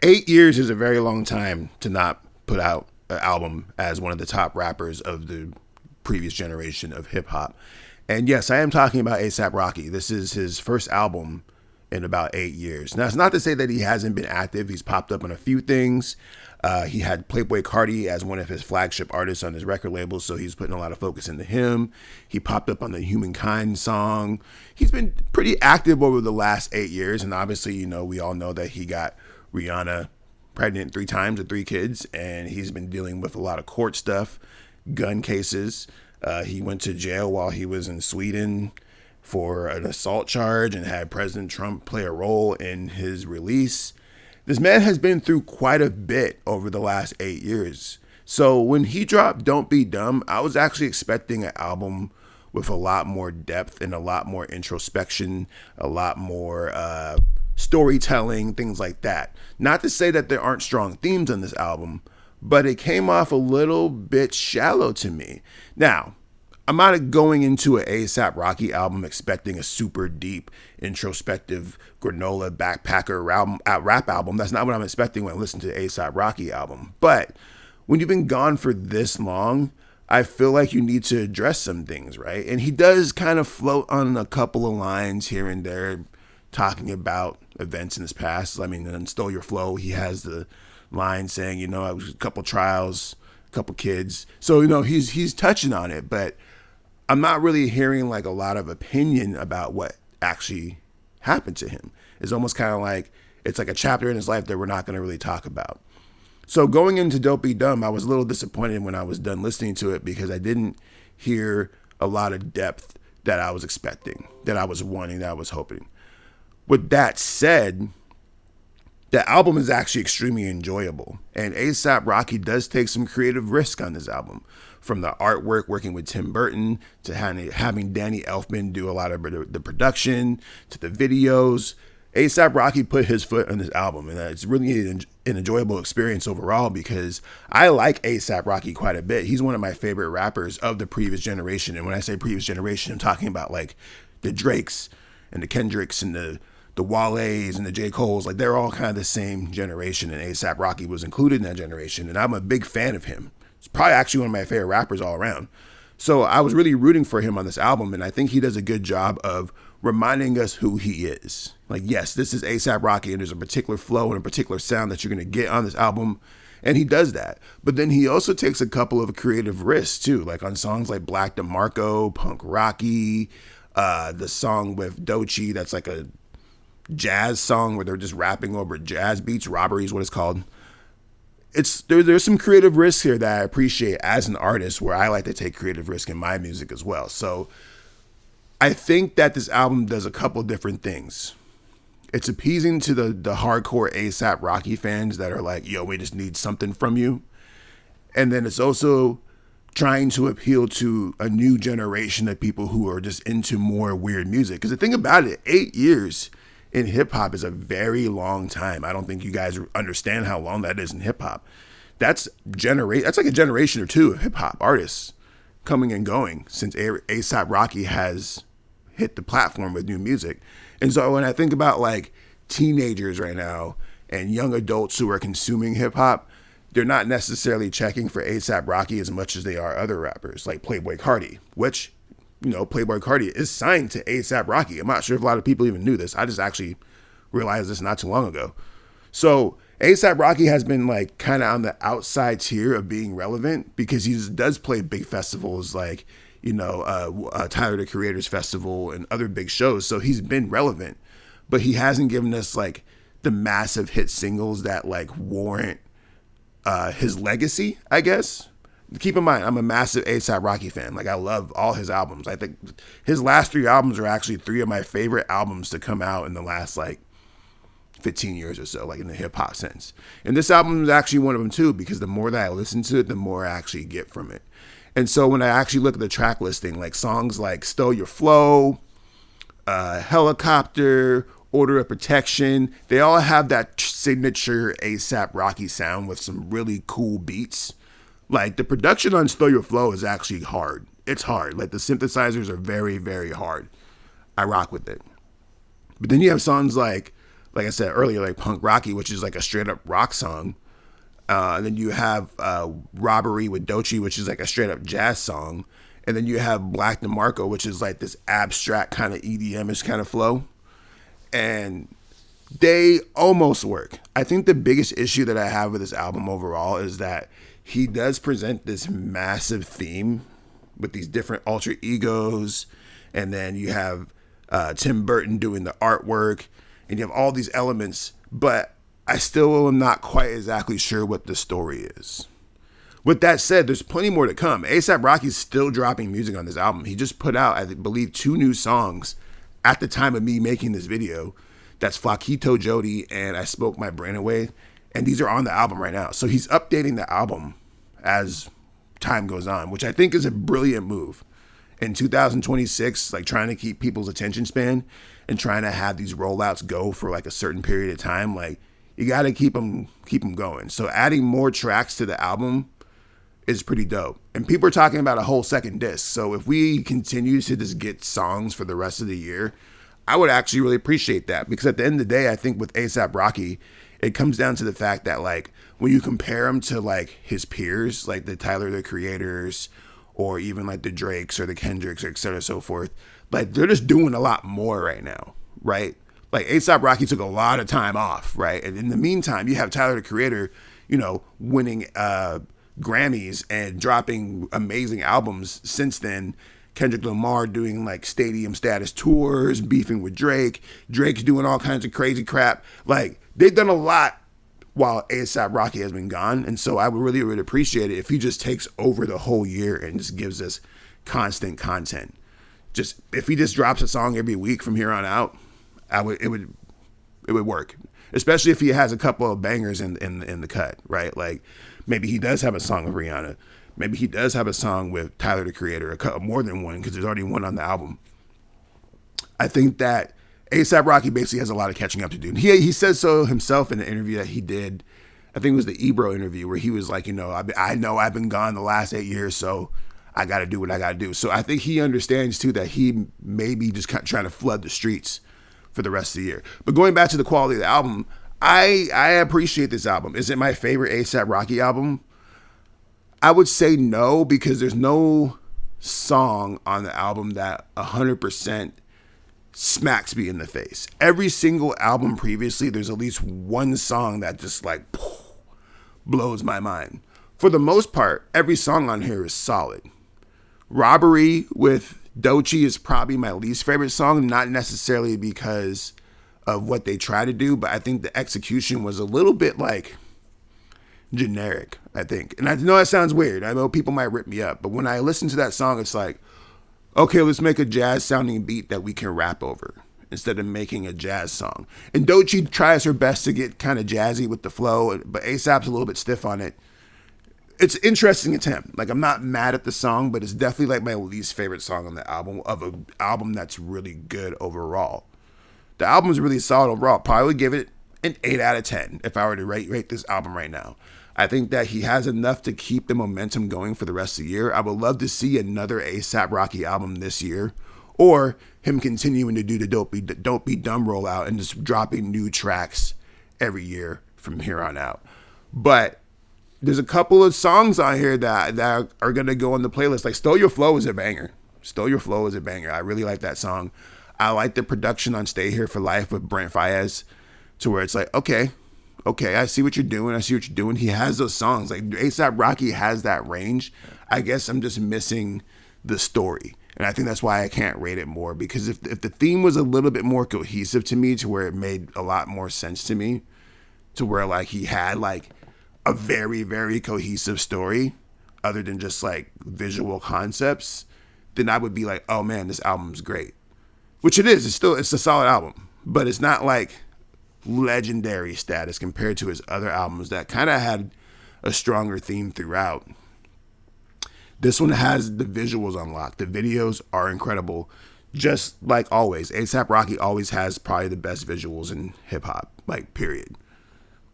8 years is a very long time to not put out an album as one of the top rappers of the previous generation of hip hop. And yes, I am talking about ASAP Rocky. This is his first album in about 8 years. Now, it's not to say that he hasn't been active. He's popped up on a few things. He had Playboy Carti as one of his flagship artists on his record label, so he's putting a lot of focus into him. He popped up on the Humankind song. He's been pretty active over the last 8 years, and obviously, we all know that he got Rihanna pregnant 3 times with 3 kids, and he's been dealing with a lot of court stuff, gun cases. He went to jail while he was in Sweden for an assault charge and had President Trump play a role in his release. This man has been through quite a bit over the last 8 years. So when he dropped Don't Be Dumb, I was actually expecting an album with a lot more depth and a lot more introspection, a lot more storytelling, things like that. Not to say that there aren't strong themes on this album, but it came off a little bit shallow to me. Now, I'm not going into an ASAP Rocky album expecting a super deep, introspective, granola backpacker rap album. That's not what I'm expecting when I listen to the ASAP Rocky album. But when you've been gone for this long, I feel like you need to address some things, right? And he does kind of float on a couple of lines here and there, talking about events in his past. I mean, in Stole Your Flow, he has the line saying, I was a couple trials, a couple kids. So, he's touching on it, but I'm not really hearing like a lot of opinion about what actually happened to him. It's almost kind of like it's like a chapter in his life that we're not going to really talk about. So going into Don't Be Dumb, I was a little disappointed when I was done listening to it because I didn't hear a lot of depth that I was expecting, that I was wanting, that I was hoping. With that said, the album is actually extremely enjoyable, and ASAP Rocky does take some creative risk on this album. From the artwork, working with Tim Burton, to having Danny Elfman do a lot of the production, to the videos. ASAP Rocky put his foot on this album, and it's really an enjoyable experience overall because I like ASAP Rocky quite a bit. He's one of my favorite rappers of the previous generation, and when I say previous generation, I'm talking about like the Drakes and the Kendricks and the Wale's and the J. Cole's. Like, they're all kind of the same generation, and ASAP Rocky was included in that generation, and I'm a big fan of him. It's probably actually one of my favorite rappers all around. So I was really rooting for him on this album, and I think he does a good job of reminding us who he is. Like, yes, this is ASAP Rocky, and there's a particular flow and a particular sound that you're going to get on this album, and he does that. But then he also takes a couple of creative risks, too, like on songs like Black DeMarco, Punk Rocky, the song with Doechii that's like a jazz song where they're just rapping over jazz beats. Robbery is what it's called. There's some creative risks here that I appreciate as an artist, where I like to take creative risk in my music as well. So I think that this album does a couple different things. It's appeasing to the hardcore ASAP Rocky fans that are like, yo, we just need something from you. And then it's also trying to appeal to a new generation of people who are just into more weird music. Because the thing about it, 8 years in hip hop is a very long time. I don't think you guys understand how long that is in hip hop. That's like a generation or two of hip hop artists coming and going since ASAP Rocky has hit the platform with new music. And so when I think about like teenagers right now and young adults who are consuming hip hop, they're not necessarily checking for ASAP Rocky as much as they are other rappers like Playboy Carti, which, Playboy Carti is signed to ASAP Rocky. I'm not sure if a lot of people even knew this. I just actually realized this not too long ago. So ASAP Rocky has been like kind of on the outside tier of being relevant because he does play big festivals like, Tyler the Creator's Festival and other big shows. So he's been relevant, but he hasn't given us like the massive hit singles that like warrant his legacy, I guess. Keep in mind, I'm a massive ASAP Rocky fan. Like, I love all his albums. I think his last 3 albums are actually 3 of my favorite albums to come out in the last, 15 years or so, like in the hip-hop sense. And this album is actually one of them, too, because the more that I listen to it, the more I actually get from it. And so when I actually look at the track listing, like songs like Stole Your Flow, Helicopter, Order of Protection, they all have that signature ASAP Rocky sound with some really cool beats. Like, the production on Stole Your Flow is actually hard. It's hard. Like, the synthesizers are very, very hard. I rock with it. But then you have songs like like I said earlier, like Punk Rocky, which is like a straight up rock song. And then you have Robbery with Doechii, which is like a straight up jazz song. And then you have Black DeMarco, which is like this abstract kind of EDM-ish kind of flow. And they almost work. I think the biggest issue that I have with this album overall is that he does present this massive theme with these different alter egos. And then you have Tim Burton doing the artwork. And you have all these elements. But I still am not quite exactly sure what the story is. With that said, there's plenty more to come. A$AP Rocky's still dropping music on this album. He just put out, I believe, 2 new songs at the time of me making this video. That's Flaquito Jody and I Spoke My Brain Away. And these are on the album right now. So he's updating the album as time goes on, which I think is a brilliant move. In 2026, like trying to keep people's attention span and trying to have these rollouts go for like a certain period of time, like you got to keep them going. So adding more tracks to the album is pretty dope. And people are talking about a whole second disc. So if we continue to just get songs for the rest of the year, I would actually really appreciate that. Because at the end of the day, I think with A$AP Rocky, it comes down to the fact that like when you compare him to like his peers, like the Tyler, the Creators, or even like the Drakes or the Kendricks, or et cetera, so forth, like they're just doing a lot more right now, right? Like A$AP Rocky took a lot of time off, right? And in the meantime, you have Tyler, the Creator, you know, winning Grammys and dropping amazing albums since then. Kendrick Lamar doing like stadium status tours, beefing with Drake. Drake's doing all kinds of crazy crap. Like they've done a lot while A$AP Rocky has been gone. And so I would really, really appreciate it if he just takes over the whole year and just gives us constant content. Just if he just drops a song every week from here on out, it would work. Especially if he has a couple of bangers in the cut, right? Like maybe he does have a song with Rihanna. Maybe he does have a song with Tyler, the Creator, more than one, because there's already one on the album. I think that A$AP Rocky basically has a lot of catching up to do. He says so himself in an interview that he did. I think it was the Ebro interview where he was like, you know, I know I've been gone the last 8 years, so I got to do what I got to do. So I think he understands too that he may be just kind of trying to flood the streets for the rest of the year. But going back to the quality of the album, I appreciate this album. Is it my favorite A$AP Rocky album? I would say no, because there's no song on the album that 100% smacks me in the face. Every single album previously, there's at least one song that just like blows my mind. For the most part, every song on here is solid. Robbery with Doechii is probably my least favorite song, not necessarily because of what they try to do, but I think the execution was a little bit like generic, I think. And I know that sounds weird. I know people might rip me up, but when I listen to that song, it's like, okay, let's make a jazz sounding beat that we can rap over instead of making a jazz song. And Doechii tries her best to get kind of jazzy with the flow, but A$AP's a little bit stiff on it. It's an interesting attempt. Like, I'm not mad at the song, but it's definitely like my least favorite song on the album, of an album that's really good overall. The album is really solid overall. Probably would give it an 8 out of 10 if I were to rate this album right now. I think that he has enough to keep the momentum going for the rest of the year. I would love to see another A$AP Rocky album this year, or him continuing to do the Don't Be Dumb rollout and just dropping new tracks every year from here on out. But there's a couple of songs on here that are going to go on the playlist. Like Stole Your Flow is a banger. Stole Your Flow is a banger. I really like that song. I like the production on Stay Here for Life with Brent Faiyaz, to where it's like, okay, I see what you're doing. He has those songs. Like A$AP Rocky has that range. I guess I'm just missing the story. And I think that's why I can't rate it more, because if the theme was a little bit more cohesive to me, to where it made a lot more sense to me, to where like he had like a very, very cohesive story other than just like visual concepts, then I would be like, oh man, this album's great. Which it is. It's a solid album, but it's not like legendary status compared to his other albums that kind of had a stronger theme throughout. This one has the visuals unlocked. The videos are incredible. Just like always, A$AP Rocky always has probably the best visuals in hip hop, like period.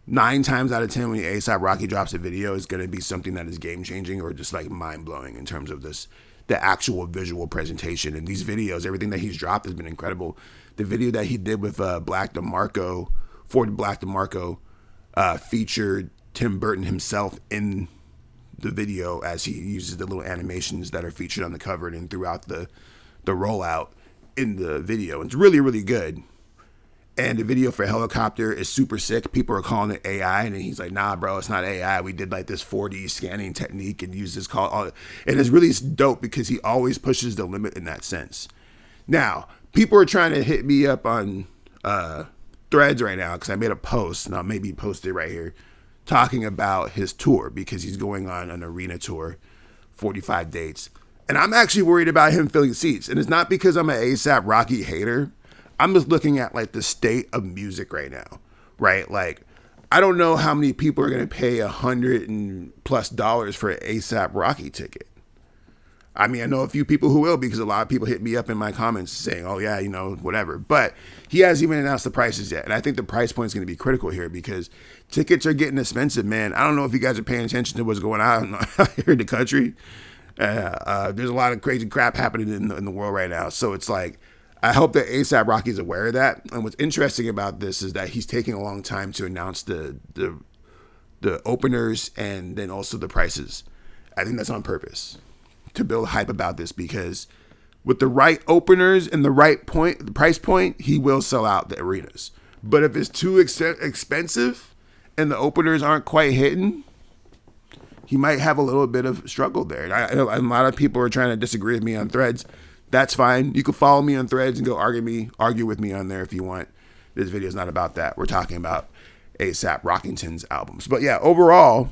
9 times out of 10 when A$AP Rocky drops a video, it's going to be something that is game changing or just like mind blowing in terms of the actual visual presentation. And these videos, everything that he's dropped has been incredible. The video that he did with Black DeMarco For Black DeMarco featured Tim Burton himself in the video as he uses the little animations that are featured on the cover and throughout the rollout in the video. It's really, really good. And the video for Helicopter is super sick. People are calling it AI, and he's like, nah, bro, it's not AI. We did like this 4D scanning technique and used this call. And it's really dope because he always pushes the limit in that sense. Now, people are trying to hit me up on Threads right now because I made a post, and I'll maybe post it right here, talking about his tour because he's going on an arena tour, 45 dates. And I'm actually worried about him filling seats. And it's not because I'm an A$AP Rocky hater. I'm just looking at like the state of music right now, right? Like, I don't know how many people are going to pay $100+ for an A$AP Rocky ticket. I mean, I know a few people who will because a lot of people hit me up in my comments saying, oh yeah, you know, whatever. But he hasn't even announced the prices yet. And I think the price point is going to be critical here because tickets are getting expensive, man. I don't know if you guys are paying attention to what's going on here in the country. There's a lot of crazy crap happening in the world right now. So it's like, I hope that A$AP Rocky is aware of that. And what's interesting about this is that he's taking a long time to announce the openers and then also the prices. I think that's on purpose to build hype about this because with the right openers and the price point, he will sell out the arenas. But if it's too expensive and the openers aren't quite hitting, he might have a little bit of struggle there. A lot of people are trying to disagree with me on Threads. That's fine. You can follow me on Threads and go argue with me on there if you want. This video is not about that. We're talking about A$AP Rockington's albums. But yeah, overall,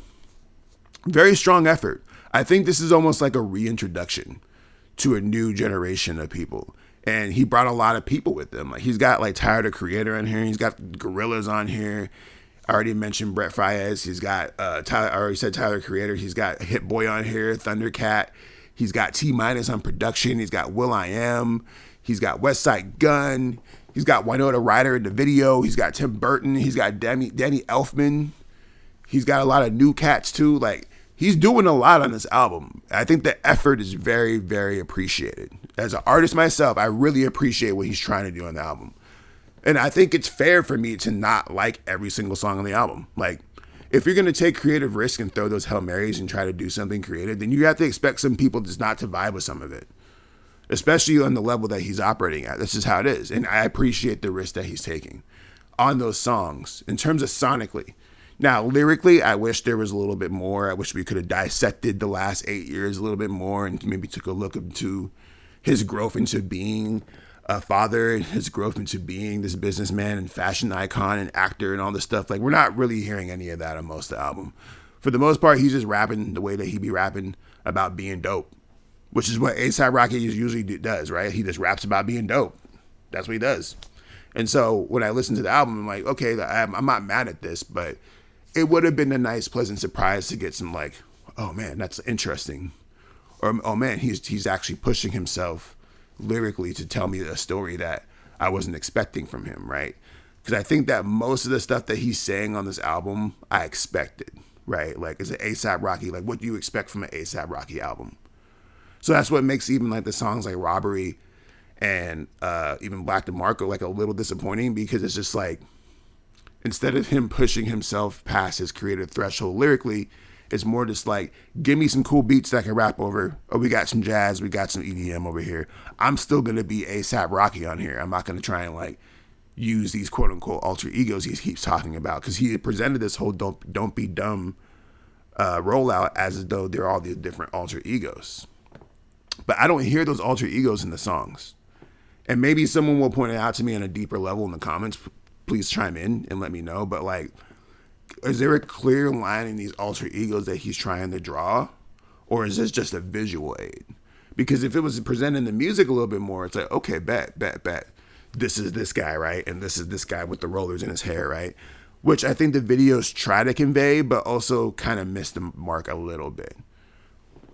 very strong effort. I think this is almost like a reintroduction to a new generation of people. And he brought a lot of people with him. Like he's got like Tyler the Creator on here. He's got Gorillaz on here. I already mentioned Brett Faiyaz. He's got Tyler. I already said Tyler the Creator. He's got Hit Boy on here, Thundercat. He's got T- on production. He's got will.i.am. He's got Westside Gun. He's got Winona Ryder in the video. He's got Tim Burton. He's got Danny Elfman. He's got a lot of new cats too. Like he's doing a lot on this album. I think the effort is very, very appreciated. As an artist myself, I really appreciate what he's trying to do on the album. And I think it's fair for me to not like every single song on the album. Like, if you're going to take creative risk and throw those Hail Marys and try to do something creative, then you have to expect some people just not to vibe with some of it, especially on the level that he's operating at. This is how it is. And I appreciate the risk that he's taking on those songs in terms of sonically. Now, lyrically, I wish there was a little bit more. I wish we could have dissected the last 8 years a little bit more and maybe took a look into his growth into being a father, his growth into being this businessman and fashion icon and actor and all this stuff. Like, we're not really hearing any of that on most of the album. For the most part, he's just rapping the way that he be rapping about being dope, which is what A$AP Rocky usually does, right? He just raps about being dope. That's what he does. And so when I listen to the album, I'm like, okay, I'm not mad at this, but it would have been a nice, pleasant surprise to get some like, oh man, that's interesting. Or, oh man, he's actually pushing himself lyrically to tell me a story that I wasn't expecting from him, right? Because I think that most of the stuff that he's saying on this album, I expected, right? Like, as an A$AP Rocky, like, what do you expect from an A$AP Rocky album? So that's what makes even like the songs like Robbery and even Black DeMarco like a little disappointing, because it's just like, instead of him pushing himself past his creative threshold lyrically, it's more just like, give me some cool beats that I can rap over. Oh, we got some jazz, we got some EDM over here. I'm still going to be A$AP Rocky on here. I'm not going to try and like use these quote unquote alter egos he keeps talking about, because he presented this whole don't be dumb rollout as though they're all these different alter egos. But I don't hear those alter egos in the songs. And maybe someone will point it out to me on a deeper level in the comments. Please chime in and let me know. But like, is there a clear line in these alter egos that he's trying to draw? Or is this just a visual aid? Because if it was presenting the music a little bit more, it's like, okay, bet. This is this guy, right? And this is this guy with the rollers in his hair, right? Which I think the videos try to convey, but also kind of miss the mark a little bit.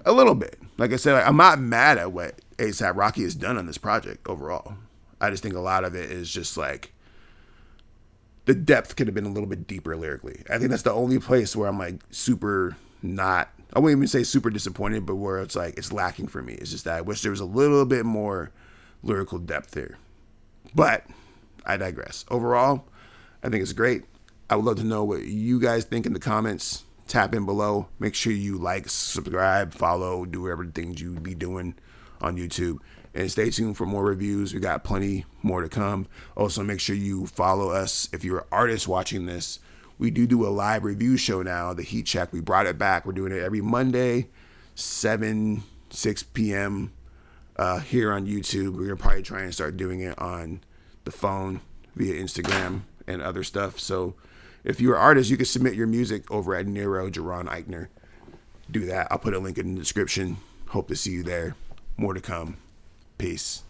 A little bit. Like I said, I'm not mad at what A$AP Rocky has done on this project overall. I just think a lot of it is just like, the depth could have been a little bit deeper lyrically. I think that's the only place where I'm like super not, I wouldn't even say super disappointed, but where it's like, it's lacking for me. It's just that I wish there was a little bit more lyrical depth there. But I digress. Overall, I think it's great. I would love to know what you guys think in the comments. Tap in below. Make sure you like, subscribe, follow, do whatever things you be doing on YouTube. And stay tuned for more reviews. We got plenty more to come. Also, make sure you follow us. If you're an artist watching this, we do a live review show now, the Heat Check. We brought it back. We're doing it every Monday, 6 p.m. Here on YouTube. We're going to probably try and start doing it on the phone via Instagram and other stuff. So if you're an artist, you can submit your music over at Jaron Ikner. Do that. I'll put a link in the description. Hope to see you there. More to come. Peace.